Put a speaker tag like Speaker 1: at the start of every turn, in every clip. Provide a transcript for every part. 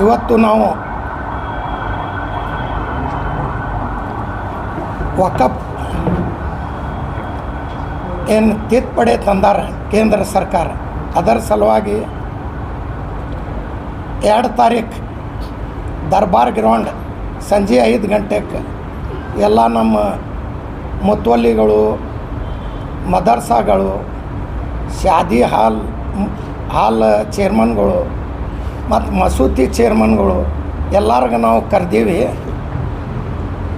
Speaker 1: ಇವತ್ತು ನಾವು ವಕಫ್ ಏನು ತಿದ್ದುಪಡಿ ತಂದಾರ ಕೇಂದ್ರ ಸರ್ಕಾರ, ಅದರ ಸಲುವಾಗಿ 2 ತಾರೀಕು ದರ್ಬಾರ್ ಗ್ರೌಂಡ್ ಸಂಜೆ 5 ಗಂಟೆಗೆ ಎಲ್ಲ ನಮ್ಮ ಮುತವಲ್ಲಿಗಳು, ಮದರ್ಸಾಗಳು, ಶಾದಿ ಹಾಲ್ ಚೇರ್ಮನ್ಗಳು ಮತ್ತು ಮಸೂತಿ ಚೇರ್ಮನ್ಗಳು ಎಲ್ಲರಿಗೂ ನಾವು ಕರೆದೀವಿ.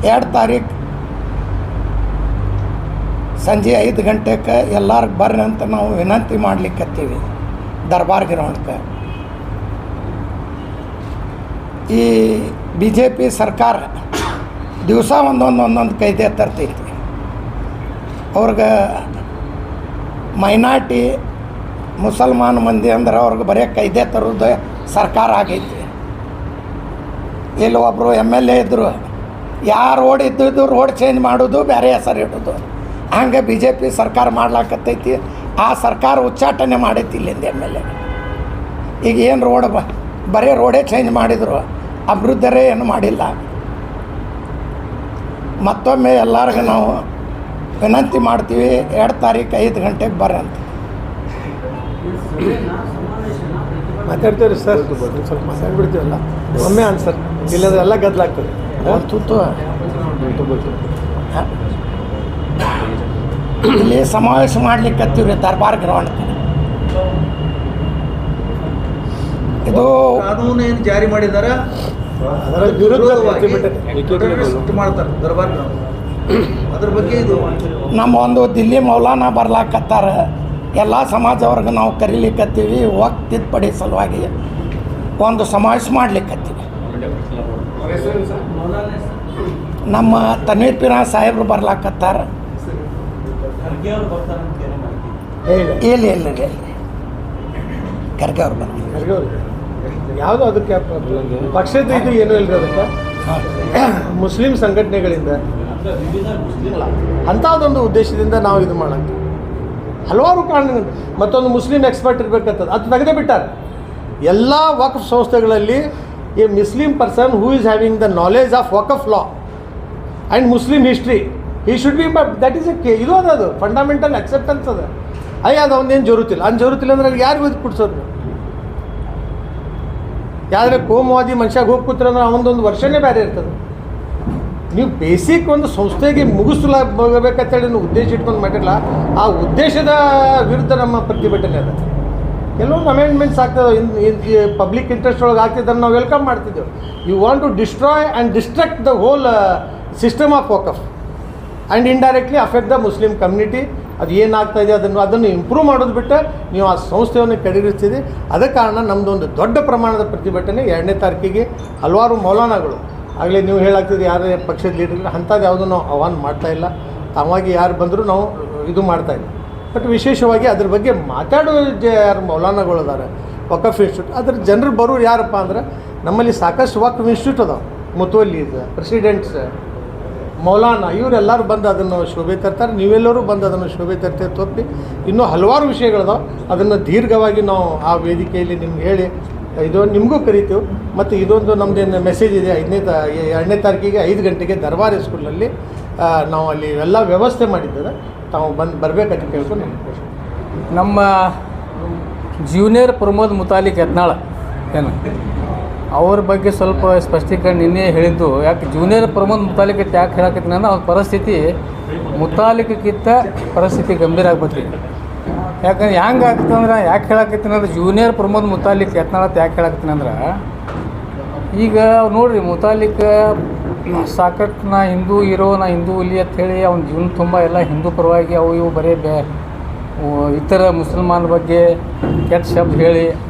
Speaker 1: 2 ತಾರೀಕು ಸಂಜೆ 5 ಗಂಟೆಗೆ ಎಲ್ಲರಿಗೆ ಬರ್ರಿ ಅಂತ ನಾವು ವಿನಂತಿ ಮಾಡ್ಲಿಕ್ಕತ್ತೀವಿ ದರ್ಬಾರ್ ಗ್ರೌಂಡ್ಗೆ. ಈ BJP ಸರ್ಕಾರ ದಿವಸ ಒಂದೊಂದು ಕೈದೆ ತರ್ತೈತಿ. ಅವ್ರಿಗೆ ಮೈನಾರಿಟಿ ಮುಸಲ್ಮಾನ ಮಂದಿ ಅಂದ್ರೆ ಅವ್ರಿಗೆ ಬರೀ ಕೈದೆ ತರೋದು ಸರ್ಕಾರ ಆಗೈತಿ. ಇಲ್ಲಿ ಒಬ್ಬರು MLA ಇದ್ದರು, ಯಾರು ರೋಡ್ ಇದ್ದಿದ್ದು ರೋಡ್ ಚೇಂಜ್ ಮಾಡೋದು, ಬೇರೆ ಹೆಸರು ಇಡೋದು, ಹಂಗೆ BJP ಸರ್ಕಾರ ಮಾಡ್ಲಾಕತ್ತೈತಿ. ಆ ಸರ್ಕಾರ ಉಚ್ಚಾಟನೆ ಮಾಡೈತಿ ಇಲ್ಲಿಂದ MLA. ಈಗ ಏನು ರೋಡ್ ಬರೀ ರೋಡೇ ಚೇಂಜ್ ಮಾಡಿದರು, ಅಭಿವೃದ್ಧರೇ ಏನು ಮಾಡಿಲ್ಲ. ಮತ್ತೊಮ್ಮೆ ಎಲ್ಲರಿಗೂ ನಾವು ವಿನಂತಿ ಮಾಡ್ತೀವಿ, 2 ತಾರೀಕು 5 ಗಂಟೆಗೆ ಬರ್ರಿ ಅಂತ
Speaker 2: ಮಾತಾಡ್ತೀವಿ ರೀ ಸರ್. ಸ್ವಲ್ಪ ಮಾತಾಡ್ಬಿಡ್ತೀವಲ್ಲ ಒಮ್ಮೆ ಅನ್ಸರ್, ಇಲ್ಲಂದ್ರೆ ಎಲ್ಲ ಗದ್ದಲಾಗ್ತದೆ.
Speaker 1: ಇಲ್ಲಿ ಸಮಾವೇಶ ಮಾಡ್ಲಿಕ್ಕೆ ರೀ ದರ್ಬಾರ್ ಗ್ರೌಂಡ್. ಇದು
Speaker 3: ಕಾನೂನು ಏನು ಜಾರಿ ಮಾಡಿದಾರ
Speaker 2: ಅದರ ವಿರುದ್ಧ
Speaker 3: ಮಾಡ್ತಾರೆ ದರ್ಬಾರ್ ಗ್ರೌಂಡ್. ಅದ್ರ ಬಗ್ಗೆ ಇದು
Speaker 1: ನಮ್ಮ ಒಂದು ದಿಲ್ಲಿ ಮೌಲಾನ ಬರ್ಲಾಕತ್ತಾರ. ಎಲ್ಲ ಸಮಾಜವ್ರಿಗೆ ನಾವು ಕರೀಲಿಕ್ಕತ್ತೀವಿ. ವಕ್ಫ್ ತಿದ್ದುಪಡಿ ಸಲುವಾಗಿ ಒಂದು ಸಮಾವೇಶ ಮಾಡ್ಲಿಕ್ಕತ್ತೀವಿ. ನಮ್ಮ ತನ್ವೀರ್ ಪಿರಾನ್ ಸಾಹೇಬ್ರು ಬರ್ಲಾಕತ್ತಾರ. ಇಲ್ಲ ಖರ್ಗೆ ಅವ್ರು ಬರ್ತಾರೆ.
Speaker 2: ಯಾವುದು ಅದಕ್ಕೆ ಪಕ್ಷದ ಇದು ಏನೂ ಇಲ್ಲರಿ. ಅದಕ್ಕೆ ಮುಸ್ಲಿಂ ಸಂಘಟನೆಗಳಿಂದ ಅಂಥದ್ದೊಂದು ಉದ್ದೇಶದಿಂದ ನಾವು ಇದು ಮಾಡೋದು ಹಲವಾರು ಕಾರಣಗಳು. ಮತ್ತೊಂದು ಮುಸ್ಲಿಂ ಎಕ್ಸ್ಪರ್ಟ್ ಇರಬೇಕಂತದ್ದು ಅದು ತೆಗೆದೇ ಬಿಟ್ಟಾರೆ. ಎಲ್ಲ ವಕ್ಫ್ ಸಂಸ್ಥೆಗಳಲ್ಲಿ a Muslim person who is having the knowledge of Waqf law and Muslim history he should be, but that is a ಇದು ಅದು ಫಂಡಮೆಂಟಲ್ ಅಕ್ಸೆಪ್ಟೆನ್ಸ್ ಅದ. ಅದು ಅವನೇನು ಜರುತ್ತಿಲ್ಲ, ಜರುತ್ತಿಲ್ಲ ಅಂದ್ರೆ ಯಾರಿಗೂ ಇದು ಕೊಡ್ಸೋದು. ಯಾವ್ದ್ರೆ ಕೋಮುವಾದಿ ಮನುಷ್ಯಾಗ ಹೋಗಿ ಕೂತ್ರೆ ಅಂದ್ರೆ ಅವನದೊಂದು ವರ್ಷನೇ ಬೇರೆ ಇರ್ತದೆ. ನೀವು ಬೇಸಿಕ್ ಒಂದು ಸಂಸ್ಥೆಗೆ ಮುಗಿಸ್ಬೇಕಂತೇಳಿ ನೀವು ಉದ್ದೇಶ ಇಟ್ಕೊಂಡು ಮಾಡಿರಲ್ಲ, ಆ ಉದ್ದೇಶದ ವಿರುದ್ಧ ನಮ್ಮ ಪ್ರತಿಭಟನೆ ಅದ. ಕೆಲವೊಂದು ಅಮೆಂಡ್ಮೆಂಟ್ಸ್ ಆಗ್ತದೆ, ಪಬ್ಲಿಕ್ ಇಂಟ್ರೆಸ್ಟ್ ಒಳಗೆ ಆಗ್ತಿದ್ದನ್ನು ನಾವು ವೆಲ್ಕಮ್ ಮಾಡ್ತಿದ್ದೆವು. You want to destroy and destruct the whole system of waqf and indirectly affect the Muslim community. ಅದು ಏನಾಗ್ತಾ ಇದೆ ಅದನ್ನು ಇಂಪ್ರೂವ್ ಮಾಡೋದು ಬಿಟ್ಟು ನೀವು ಆ ಸಂಸ್ಥೆಯನ್ನು ಕಡಿಗಿಸ್ತೀರಿ. ಅದ ಕಾರಣ ನಮ್ಮದೊಂದು ದೊಡ್ಡ ಪ್ರಮಾಣದ ಪ್ರತಿಭಟನೆ 2ನೇ ತಾರೀಕಿಗೆ ಹಲವಾರು ಮೌಲಾನಾಗಳು ಆಗಲೇ ನೀವು ಹೇಳಾಗ್ತಿದ್ದು ಯಾರೇ ಪಕ್ಷದ ಲೀಡರ್ಗಳು ಅಂಥದ್ದು ಯಾವುದೂ ನಾವು ಆಹ್ವಾನ ಮಾಡ್ತಾಯಿಲ್ಲ. ತಾವಾಗಿ ಯಾರು ಬಂದರೂ ನಾವು ಇದು ಮಾಡ್ತಾಯಿಲ್ಲ. ಬಟ್ ವಿಶೇಷವಾಗಿ ಅದ್ರ ಬಗ್ಗೆ ಮಾತಾಡೋ ಯಾರು ಮೌಲಾನಾಗಳು ಅದಾರೆ ವಕಫ್ ಇನ್ಸ್ಟಿಟ್ಯೂಟ್, ಅದ್ರ ಜನರು ಬರೋರು ಯಾರಪ್ಪ ಅಂದ್ರೆ ನಮ್ಮಲ್ಲಿ ಸಾಕಷ್ಟು ವಕಫ್ ಇನ್ಸ್ಟಿಟ್ಯೂಟ್ ಅದಾವೆ. ಮುತವಲ್ಲೀಸ್, ಪ್ರೆಸಿಡೆಂಟ್ಸ್, ಮೌಲಾನಾ ಇವರೆಲ್ಲರೂ ಬಂದು ಅದನ್ನು ಶೋಭೆ ತರ್ತಾರೆ. ನೀವೆಲ್ಲರೂ ಬಂದು ಅದನ್ನು ಶೋಭೆ ತರ್ತೀವಿ ತೋರಿಸಿ. ಇನ್ನೂ ಹಲವಾರು ವಿಷಯಗಳದಾವೆ. ಅದನ್ನು ದೀರ್ಘವಾಗಿ ನಾವು ಆ ವೇದಿಕೆಯಲ್ಲಿ ನಿಮ್ಗೆ ಹೇಳಿ ಇದು ನಿಮಗೂ ಕರಿತೀವಿ. ಮತ್ತು ಇದೊಂದು ನಮ್ಮದೇನು ಮೆಸೇಜ್ ಇದೆ, 2ನೇ ತಾರೀಕಿಗೆ 5 ಗಂಟೆಗೆ ದರ್ಬಾರ್ ಸ್ಕೂಲಲ್ಲಿ ನಾವು ಅಲ್ಲಿ ಎಲ್ಲ ವ್ಯವಸ್ಥೆ ಮಾಡಿದ್ದೇವೆ. ತಾವು ಬರಬೇಕಂತ ಕೇಳ್ಕೊಂಡು
Speaker 4: ನಮ್ಮ ಜೂನಿಯರ್ ಪ್ರಮೋದ್ ಮುತಾಲಿಕ್ ಯತ್ನಾಳ್ ಏನು ಅವ್ರ ಬಗ್ಗೆ ಸ್ವಲ್ಪ ಸ್ಪಷ್ಟೀಕರಣ ನಿನ್ನೆ ಹೇಳಿದ್ದು. ಯಾಕೆ ಜೂನಿಯರ್ ಪ್ರಮೋದ್ ಮುತಾಲಿಕ್ ಯಾಕೆ ಹೇಳಕತ್ತೀನಿ ಅಂದ್ರೆ ಅವ್ರ ಪರಿಸ್ಥಿತಿ ಮುತಾಲಿಕ್ಕಿಂತ ಪರಿಸ್ಥಿತಿ ಗಂಭೀರ ಆಗ್ಬಿಟ್ಟಿದೆ. ಯಾಕಂದ್ರೆ ಹೆಂಗೆ ಆಗ್ತಂದ್ರೆ ಯಾಕೆ ಹೇಳಕತ್ತೀನಿ ಅಂದ್ರೆ ಜೂನಿಯರ್ ಪ್ರಮೋದ್ ಮುತಾಲಿಕ್ ಯತ್ನಾಳ್ ಯಾಕೆ ಹೇಳಕತ್ತೀನಿ ಅಂದ್ರೆ ಈಗ ನೋಡಿರಿ ಮುತಾಲಿಕ್ ಸಾಕಷ್ಟು ನಾ ಹಿಂದೂ ಹೀರೋ, ನಾ ಹಿಂದೂ ಹುಲಿ ಅಂತ ಹೇಳಿ ಅವ್ನ ಜೀವನ ತುಂಬ ಎಲ್ಲ ಹಿಂದೂ ಪರವಾಗಿ ಅವು ಇವು ಬರೀ ಇತರ ಮುಸಲ್ಮಾನ ಬಗ್ಗೆ ಕೆಟ್ಟ ಶಬ್ದ ಹೇಳಿ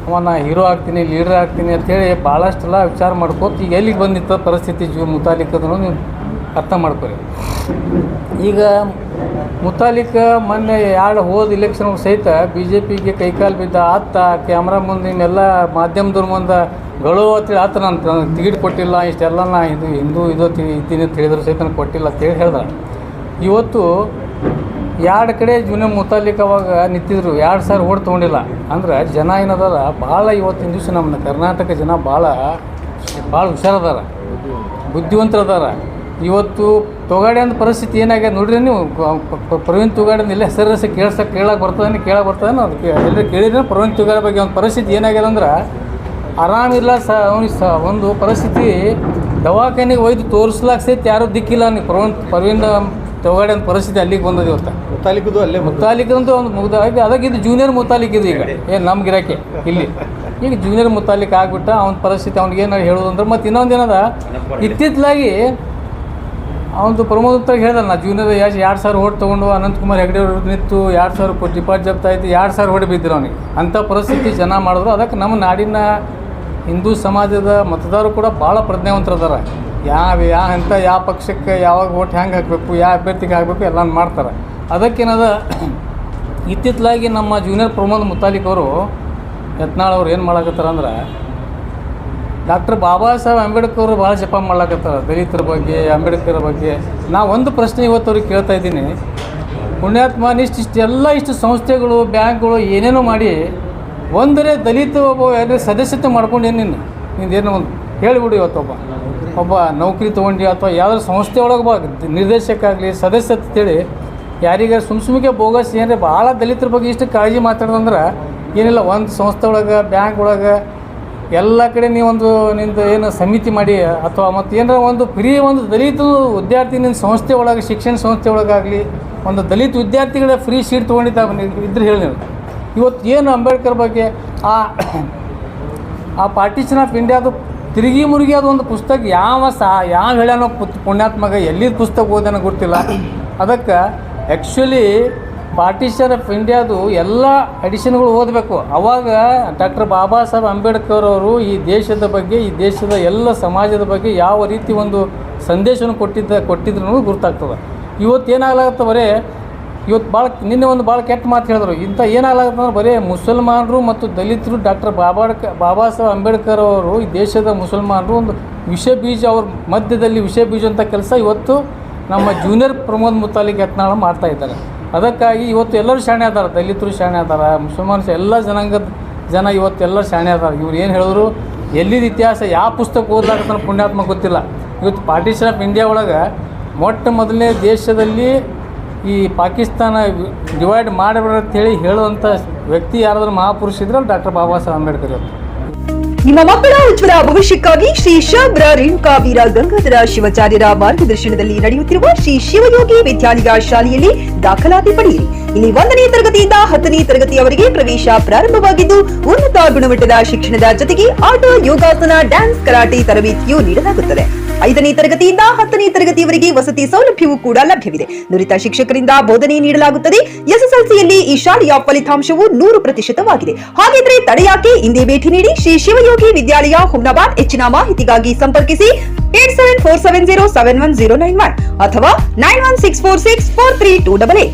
Speaker 4: ನಾ ಹೀರೋ ಆಗ್ತೀನಿ, ಲೀಡರ್ ಆಗ್ತೀನಿ ಅಂಥೇಳಿ ಭಾಳಷ್ಟೆಲ್ಲ ವಿಚಾರ ಮಾಡ್ಕೋತ ಈಗ ಎಲ್ಲಿಗೆ ಬಂದಿತ್ತು ಪರಿಸ್ಥಿತಿ ಮುತಾಲಿಕ್ ಅದನ್ನು ನೀವು ಅರ್ಥ ಮಾಡ್ಕೊರಿ. ಈಗ ಮುತಾಲಿಕ್ ಮೊನ್ನೆ ಹೋದ ಇಲೆಕ್ಷನ್ ಸಹಿತ BJPಗೆ ಕೈಕಾಲು ಬಿದ್ದ ಆತ ಕ್ಯಾಮ್ರಾ ಮುಂದೆ ನಿಮ್ಮೆಲ್ಲ ಮಾಧ್ಯಮದವ್ರ ಮುಂದೆ ಗಳು ಅಂತೇಳಿ ಆತ ನಾನು ಟಿಕೆಟ್ ಕೊಟ್ಟಿಲ್ಲ, ಇಷ್ಟೆಲ್ಲ ನಾ ಹಿಂದೂ ಇದ್ದೀನಿ ಅಂತ ಹೇಳಿದ್ರು ಸಹಿತ ನನಗೆ ಕೊಟ್ಟಿಲ್ಲ ಅಂತೇಳಿ ಹೇಳ್ದ. ಇವತ್ತು 2 ಕಡೆ ಜೂನಿಯರ್ ಮುತಾಲಿಕ್ ಅವಾಗ ನಿಂತಿದ್ರು, 2 ಸಾರಿ ಓಟ್ ತೊಗೊಂಡಿಲ್ಲ. ಅಂದ್ರೆ ಜನ ಏನದಲ್ಲ ಭಾಳ ಇವತ್ತಿನ ದಿವಸ ನಮ್ಮ ಕರ್ನಾಟಕ ಜನ ಭಾಳ ಭಾಳ ಹುಷಾರದಾರ, ಬುದ್ಧಿವಂತರದಾರ. ಇವತ್ತು ತೊಗಾಡೆ ಅಂತ ಪರಿಸ್ಥಿತಿ ಏನಾಗ್ಯದ ನೋಡ್ರಿ ನೀವು. ಪ್ರವೀಣ್ ತುಗಾಡೆ ಎಲ್ಲ ಹೆಸರು ಕೇಳಕ್ಕೆ ಬರ್ತದೆ ಅದಕ್ಕೆ ಎಲ್ಲರೂ ಕೇಳಿದ್ರೆ ಪ್ರವೀಣ್ ತುಗಾಡೆ ಬಗ್ಗೆ ಒಂದು ಪರಿಸ್ಥಿತಿ ಏನಾಗ್ಯದ ಅಂದ್ರೆ ಆರಾಮಿಲ್ಲ ಅವ್ನಿಗೆ ಒಂದು ಪರಿಸ್ಥಿತಿ ದವಾಖಾನೆಗೆ ಒಯ್ದು ತೋರಿಸ್ಲಾಕ ಸಹಿತ ಯಾರೂ ದಿಕ್ಕಿಲ್ಲ. ನೀವು ಪ್ರವೀಣ್ ತೊಗಾಡೆ ಅಂತ ಪರಿಸ್ಥಿತಿ ಅಲ್ಲಿಗೆ ಬಂದದ್ದು ಇವತ್ತು.
Speaker 2: ಮುತಾಲಿಕದು ಅಲ್ಲೇ
Speaker 4: ಮುತಾಲಿಕಂತೂ ಒಂದು ಮುಗ್ದ ಅದಕ್ಕೆ ಇದು ಜೂನಿಯರ್ ಮುತಾಲಿಕ್ ಇದು ಈಗ ಏನು ನಮ್ಮ ಗಿರಾಕಿ ಇಲ್ಲಿ ಈಗ ಜೂನಿಯರ್ ಮುತಾಲಿಕ್ ಆಗಿಬಿಟ್ಟ. ಅವ್ನ ಪರಿಸ್ಥಿತಿ ಅವ್ನಿಗೇನು ಹೇಳೋದಂದ್ರೆ ಮತ್ತು ಇನ್ನೊಂದು ಏನದ ಇತ್ತಿತ್ತಲಾಗಿ ಅವನು ಪ್ರಮೋದ್ ಉತ್ತರ ಹೇಳ್ದಲ್ಲ, ನಾ ಜೂನಿಯರ್ 2,000 ಓಟ್ ತೊಗೊಂಡು ಅನಂತಕುಮಾರ್ ಹೆಗಡೆ ಅವ್ರ ನಿಂತು 2,000 ಕೋಟಿ ಡಿಪಾಸಿಟ್ ಜಪ್ತ ಆಯ್ತು, 2,000 ಓಡಿ ಬಿದ್ದರು ಅವನಿಗೆ. ಅಂಥ ಪರಿಸ್ಥಿತಿ ಜನ ಮಾಡಿದ್ರು. ಅದಕ್ಕೆ ನಮ್ಮ ನಾಡಿನ ಹಿಂದೂ ಸಮಾಜದ ಮತದಾರರು ಕೂಡ ಭಾಳ ಪ್ರಜ್ಞಾವಂತರದಾರ. ಯಾವ ಪಕ್ಷಕ್ಕೆ ಯಾವಾಗ ಓಟ್ ಹೆಂಗೆ ಹಾಕಬೇಕು, ಯಾವ ಅಭ್ಯರ್ಥಿಗೆ ಹಾಕಬೇಕು ಎಲ್ಲ ಮಾಡ್ತಾರೆ. ಅದಕ್ಕೇನದ ಇತ್ತಿತ್ತಲಾಗಿ ನಮ್ಮ ಜೂನಿಯರ್ ಪ್ರಮೋದ್ ಮುತಾಲಿಕ್ ಅವರು ಯತ್ನಾಳ್ ಅವ್ರು ಏನು ಮಾಡಕತ್ತಾರ ಅಂದ್ರೆ ಡಾಕ್ಟರ್ ಬಾಬಾ ಸಾಹೇಬ್ ಅಂಬೇಡ್ಕರ್ ಅವರು ಭಾಳ ಜಪ ಮಾಡ್ಲಾಕತ್ತಾರ ದಲಿತರ ಬಗ್ಗೆ, ಅಂಬೇಡ್ಕರ್ ಬಗ್ಗೆ. ನಾ ಒಂದು ಪ್ರಶ್ನೆ ಇವತ್ತು ಅವ್ರಿಗೆ ಕೇಳ್ತಾ ಇದ್ದೀನಿ. ಪುಣ್ಯಾತ್ಮ ಇಷ್ಟು ಸಂಸ್ಥೆಗಳು, ಬ್ಯಾಂಕ್ಗಳು ಏನೇನೋ ಮಾಡಿ ಒಂದರೆ ದಲಿತ ಒಬ್ಬ ಸದಸ್ಯತೆ ಮಾಡ್ಕೊಂಡು ನಿಂದೇನೋ ಒಂದು ಹೇಳಿಬಿಡು. ಇವತ್ತೊಬ್ಬ ನೌಕರಿ ತೊಗೊಂಡು ಅಥವಾ ಯಾವುದಾದ್ರು ಸಂಸ್ಥೆ ಒಳಗೆ ನಿರ್ದೇಶಕ ಆಗಲಿ ಸದಸ್ಯತೆ ಅಂತೇಳಿ ಯಾರಿಗೆ ಸುಮ್ಕೆ ಬೋಗಸ್ ಏನಾರ ಭಾಳ ದಲಿತರ ಬಗ್ಗೆ ಇಷ್ಟು ಕಾಳಜಿ ಮಾತಾಡೋದಂದ್ರೆ ಏನಿಲ್ಲ. ಒಂದು ಸಂಸ್ಥೆ ಒಳಗೆ, ಬ್ಯಾಂಕ್ ಒಳಗೆ ಎಲ್ಲ ಕಡೆ ನೀವೊಂದು ನಿಂದು ಏನು ಸಮಿತಿ ಮಾಡಿ ಅಥವಾ ಮತ್ತು ಏನಾರ ಒಂದು ಫ್ರೀ ಒಂದು ದಲಿತ ವಿದ್ಯಾರ್ಥಿ ನಿನ್ನ ಸಂಸ್ಥೆ ಒಳಗೆ, ಶಿಕ್ಷಣ ಸಂಸ್ಥೆ ಒಳಗಾಗಲಿ ಒಂದು ದಲಿತ ವಿದ್ಯಾರ್ಥಿಗಳ ಫ್ರೀ ಸೀಟ್ ತೊಗೊಂಡಿದ್ದ ಇದ್ರೆ ಹೇಳಿ ನೀವು. ಇವತ್ತು ಏನು ಅಂಬೇಡ್ಕರ್ ಬಗ್ಗೆ ಆ ಪಾರ್ಟಿಷನ್ ಆಫ್ ಇಂಡಿಯಾದು ತಿರುಗಿ ಮುರುಗಿ ಅದು ಒಂದು ಪುಸ್ತಕ ಯಾವ ಹೇಳ್ಯಾನೋ ಪುಣ್ಯಾತ್ಮಗ ಎಲ್ಲಿದ್ದು ಪುಸ್ತಕ ಓದೋನೋ ಗೊತ್ತಿಲ್ಲ. ಅದಕ್ಕೆ ಆ್ಯಕ್ಚುಲಿ ಪಾರ್ಟಿಷನ್ ಆಫ್ ಇಂಡಿಯಾದು ಎಲ್ಲ ಎಡಿಷನ್ಗಳು ಓದಬೇಕು. ಆವಾಗ ಡಾಕ್ಟರ್ ಬಾಬಾ ಸಾಹೇಬ್ ಅಂಬೇಡ್ಕರ್ ಅವರು ಈ ದೇಶದ ಬಗ್ಗೆ, ಈ ದೇಶದ ಎಲ್ಲ ಸಮಾಜದ ಬಗ್ಗೆ ಯಾವ ರೀತಿ ಒಂದು ಸಂದೇಶವನ್ನು ಕೊಟ್ಟಿದ್ರು ಅನ್ನೋದು ಗುರ್ತಾಗ್ತದೆ. ಇವತ್ತು ಏನಾಗ್ಲಾಗತ್ತೆ ಬರೀ ಇವತ್ತು ನಿನ್ನೆ ಒಂದು ಭಾಳ ಕೆಟ್ಟ ಮಾತು ಹೇಳಿದ್ರು. ಇಂಥ ಏನಾಗ್ಲಾಗತ್ತೆ ಅಂದ್ರೆ ಬರೀ ಮುಸಲ್ಮಾನರು ಮತ್ತು ದಲಿತರು ಡಾಕ್ಟರ್ ಬಾಬಾ ಸಾಹೇಬ್ ಅಂಬೇಡ್ಕರ್ ಅವರು ಈ ದೇಶದ ಮುಸಲ್ಮಾನರು ಒಂದು ವಿಷ ಬೀಜ, ಅವ್ರ ಮಧ್ಯದಲ್ಲಿ ವಿಷ ಬೀಜ ಅಂತ ಕೆಲಸ ಇವತ್ತು ನಮ್ಮ ಜೂನಿಯರ್ ಪ್ರಮೋದ್ ಮುತಾಲಿಕ್ ಯತ್ನಾಳ್ ಮಾಡ್ತಾಯಿದ್ದಾರೆ. ಅದಕ್ಕಾಗಿ ಇವತ್ತು ಎಲ್ಲರೂ ಶಾಣೆ ಅದಾರ, ದಲಿತರು ಶಾಣೆ ಅದಾರ, ಮುಸಲ್ಮಾನ್ಸ್ ಎಲ್ಲ ಜನಾಂಗದ ಜನ ಇವತ್ತೆಲ್ಲ ಶಾಣೆ ಅದಾರ. ಇವ್ರು ಏನು ಹೇಳಿದ್ರು, ಎಲ್ಲಿದ ಇತಿಹಾಸ ಯಾವ ಪುಸ್ತಕ ಓದ್ಲಾಕತ್ತಾನ ಪುಣ್ಯಾತ್ಮ ಗೊತ್ತಿಲ್ಲ. ಇವತ್ತು ಪಾರ್ಟಿಷನ್ ಆಫ್ ಇಂಡಿಯಾ ಒಳಗೆ ಮೊಟ್ಟ ಮೊದಲನೇ ದೇಶದಲ್ಲಿ ಈ ಪಾಕಿಸ್ತಾನ ಡಿವೈಡ್ ಮಾಡಬೇಡ ಅಂತೇಳಿ ಹೇಳುವಂಥ ವ್ಯಕ್ತಿ ಯಾರಾದ್ರೂ ಮಹಾಪುರುಷ ಇದ್ರೆ ಡಾಕ್ಟರ್ ಬಾಬಾ ಸಾಹೇಬ್ ಅಂಬೇಡ್ಕರ್ ಇವತ್ತು.
Speaker 5: ನಿಮ್ಮ ಮಕ್ಕಳ ಉಜ್ವಲ ಭವಿಷ್ಯಕ್ಕಾಗಿ ಶ್ರೀ ಶಾಬ್ರ ರೇಣುಕಾ ವೀರ ಗಂಗಾಧರ ಶಿವಾಚಾರ್ಯರ ಮಾರ್ಗದರ್ಶನದಲ್ಲಿ ನಡೆಯುತ್ತಿರುವ ಶ್ರೀ ಶಿವಯೋಗಿ ವಿದ್ಯಾಲಯ ಶಾಲೆಯಲ್ಲಿ ದಾಖಲಾತಿ ಪಡೆಯಿರಿ. ಇಲ್ಲಿ 1ನೇ ತರಗತಿಯಿಂದ 10ನೇ ತರಗತಿಯವರೆಗೆ ಪ್ರವೇಶ ಪ್ರಾರಂಭವಾಗಿದ್ದು ಉನ್ನತ ಗುಣಮಟ್ಟದ ಶಿಕ್ಷಣದ ಜೊತೆಗೆ ಆಟ, ಯೋಗಾಸನ, ಡ್ಯಾನ್ಸ್, ಕರಾಟೆ ತರಬೇತಿಯೂ ನೀಡಲಾಗುತ್ತದೆ. 5ನೇ ತರಗತಿಯಿಂದ 10ನೇ ತರಗತಿಯವರೆಗೆ ವಸತಿ ಸೌಲಭ್ಯವೂ ಕೂಡ ಲಭ್ಯವಿದೆ. ನುರಿತ ಶಿಕ್ಷಕರಿಂದ ಬೋಧನೆ ನೀಡಲಾಗುತ್ತದೆ. ಎಸ್ಎಸ್ಎಲ್ಸಿಯಲ್ಲಿ ಈ ಶಾಲೆಯ ಫಲಿತಾಂಶವು 100%ವಾಗಿದೆ. ಹಾಗಿದ್ರೆ ತಡೆಯಾಕೆ? ಇಂದೇ ಭೇಟಿ ನೀಡಿ ಶ್ರೀ ಶಿವಯೋಗಿ ವಿದ್ಯಾಲಯ, ಹುಮ್ನಾಬಾದ್. ಹೆಚ್ಚಿನ ಮಾಹಿತಿಗಾಗಿ ಸಂಪರ್ಕಿಸಿ 8747071091 ಅಥವಾ 9164643288.